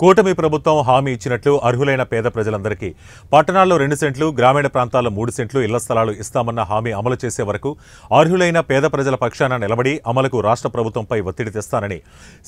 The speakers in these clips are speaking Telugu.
కూటమి ప్రభుత్వం హామీ ఇచ్చినట్లు అర్హులైన పేద ప్రజలందరికీ పట్టణాల్లో 2 సెంట్లు, గ్రామీణ ప్రాంతాల్లో 3 సెంట్లు ఇళ్ల స్థలాలు ఇస్తామన్న హామీ అమలు చేసే వరకు అర్హులైన పేద ప్రజల పక్షాన నిలబడి అమలుకు రాష్ట్ర ప్రభుత్వంపై ఒత్తిడి తెస్తానని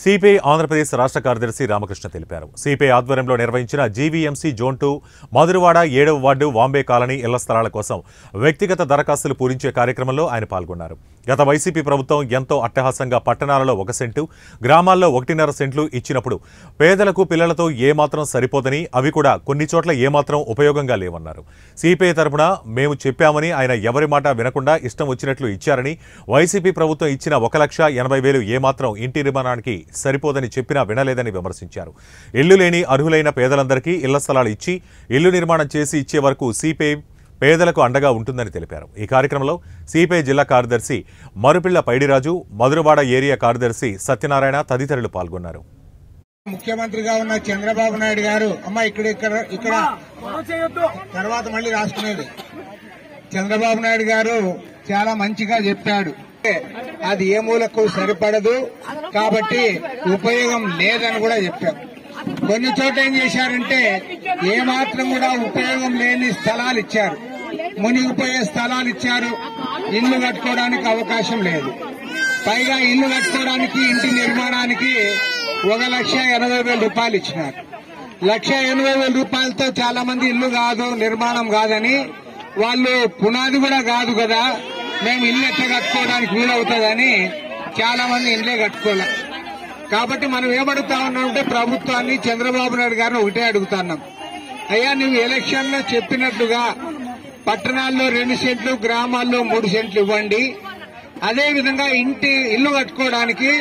సిపిఐ ఆంధ్రప్రదేశ్ రాష్ట్ర కార్యదర్శి రామకృష్ణ తెలిపారు. సిపిఐ ఆధ్వర్యంలో నిర్వహించిన జీవీఎంసీ జోన్ 2 మధురవాడ 7వ వార్డు వాంబే కాలనీ ఇళ్ల స్థలాల కోసం వ్యక్తిగత దరఖాస్తులు పూరించే కార్యక్రమంలో ఆయన పాల్గొన్నారు. గత వైసీపీ ప్రభుత్వం ఎంతో అట్టహాసంగా పట్టణాలలో 1 సెంటు, గ్రామాల్లో 1.5 సెంట్లు ఇచ్చినప్పుడు పేదలకు పిల్లలతో ఏమాత్రం సరిపోదని, అవి కూడా కొన్ని చోట్ల ఏమాత్రం ఉపయోగంగా లేవన్నారు. సిపిఐ తరపున మేము చెప్పామని ఆయన ఎవరి మాట వినకుండా ఇష్టం వచ్చినట్లు ఇచ్చారని, వైసీపీ ప్రభుత్వం ఇచ్చిన 1,80,000 ఏమాత్రం ఇంటి నిర్మాణానికి సరిపోదని చెప్పినా వినలేదని విమర్శించారు. ఇల్లు లేని అర్హులైన పేదలందరికీ ఇళ్ల స్థలాలు ఇచ్చి ఇల్లు నిర్మాణం చేసి ఇచ్చే వరకు సిపిఐ పేదలకు అండగా ఉంటుందని తెలిపారు. ఈ కార్యక్రమంలో సిపిఐ జిల్లా కార్యదర్శి మరుపిళ్ల పైడిరాజు, మధురవాడ ఏరియా కార్యదర్శి సత్యనారాయణ తదితరులు పాల్గొన్నారు. ముఖ్యమంత్రిగా ఉన్న చంద్రబాబు నాయుడు గారు ఇక్కడ తర్వాత మళ్ళీ రాసుకునేది చంద్రబాబు నాయుడు గారు చాలా మంచిగా చెప్పాడు. అది ఏ మూలకు సరిపడదు కాబట్టి ఉపయోగం లేదని కూడా చెప్పారు. కొన్ని చోట్ల ఏం చేశారంటే ఏమాత్రం కూడా ఉపయోగం లేని స్థలాలు ఇచ్చారు, మునిగిపోయే స్థలాలు ఇచ్చారు. ఇల్లు కట్టుకోవడానికి అవకాశం లేదు. పైగా ఇల్లు కట్టుకోవడానికి, ఇంటి నిర్మాణానికి 1,80,000 రూపాయలు ఇచ్చినారు. 1,80,000 రూపాయలతో చాలా మంది ఇల్లు కాదు, నిర్మాణం కాదని, వాళ్ళు పునాది కూడా కాదు కదా, మేము ఇల్లు ఎట్లా కట్టుకోవడానికి వీలవుతుందని చాలా మంది ఇల్లే కట్టుకోలే. కాబట్టి మనం ఏమడుగుతా ఉన్నామంటే ప్రభుత్వాన్ని, చంద్రబాబు నాయుడు గారిని ఒకటే అడుగుతున్నాం. అయ్యా, నువ్వు ఎలక్షన్ లో చెప్పినట్లుగా పట్టణాల్లో 2 సెంట్లు, గ్రామాల్లో 3 సెంట్లు ఇవ్వండి. అదేవిధంగా ఇల్లు కట్టుకోవడానికి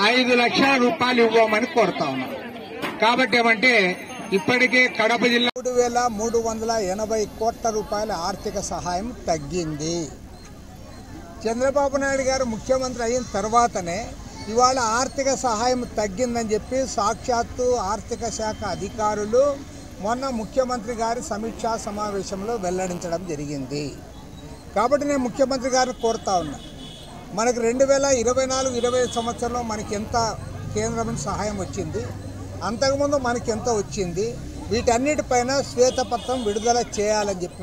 5 లక్షల రూపాయలు ఇవ్వమని కోరుతా ఉన్నాం. కాబట్టి ఏమంటే ఇప్పటికే కడప జిల్లా 3,380 కోట్ల రూపాయల ఆర్థిక సహాయం తగ్గింది. చంద్రబాబు నాయుడు గారు ముఖ్యమంత్రి అయిన తర్వాతనే ఇవాళ ఆర్థిక సహాయం తగ్గిందని చెప్పి సాక్షాత్తు ఆర్థిక శాఖ అధికారులు మొన్న ముఖ్యమంత్రి గారి సమీక్షా సమావేశంలో వెల్లడించడం జరిగింది. కాబట్టి నేను ముఖ్యమంత్రి గారిని కోరుతా ఉన్నా, మనకు 2024-25 సంవత్సరంలో మనకి ఎంత కేంద్రం సహాయం వచ్చింది, అంతకుముందు మనకి ఎంత వచ్చింది, వీటన్నిటిపైన శ్వేతపత్రం విడుదల చేయాలని చెప్పి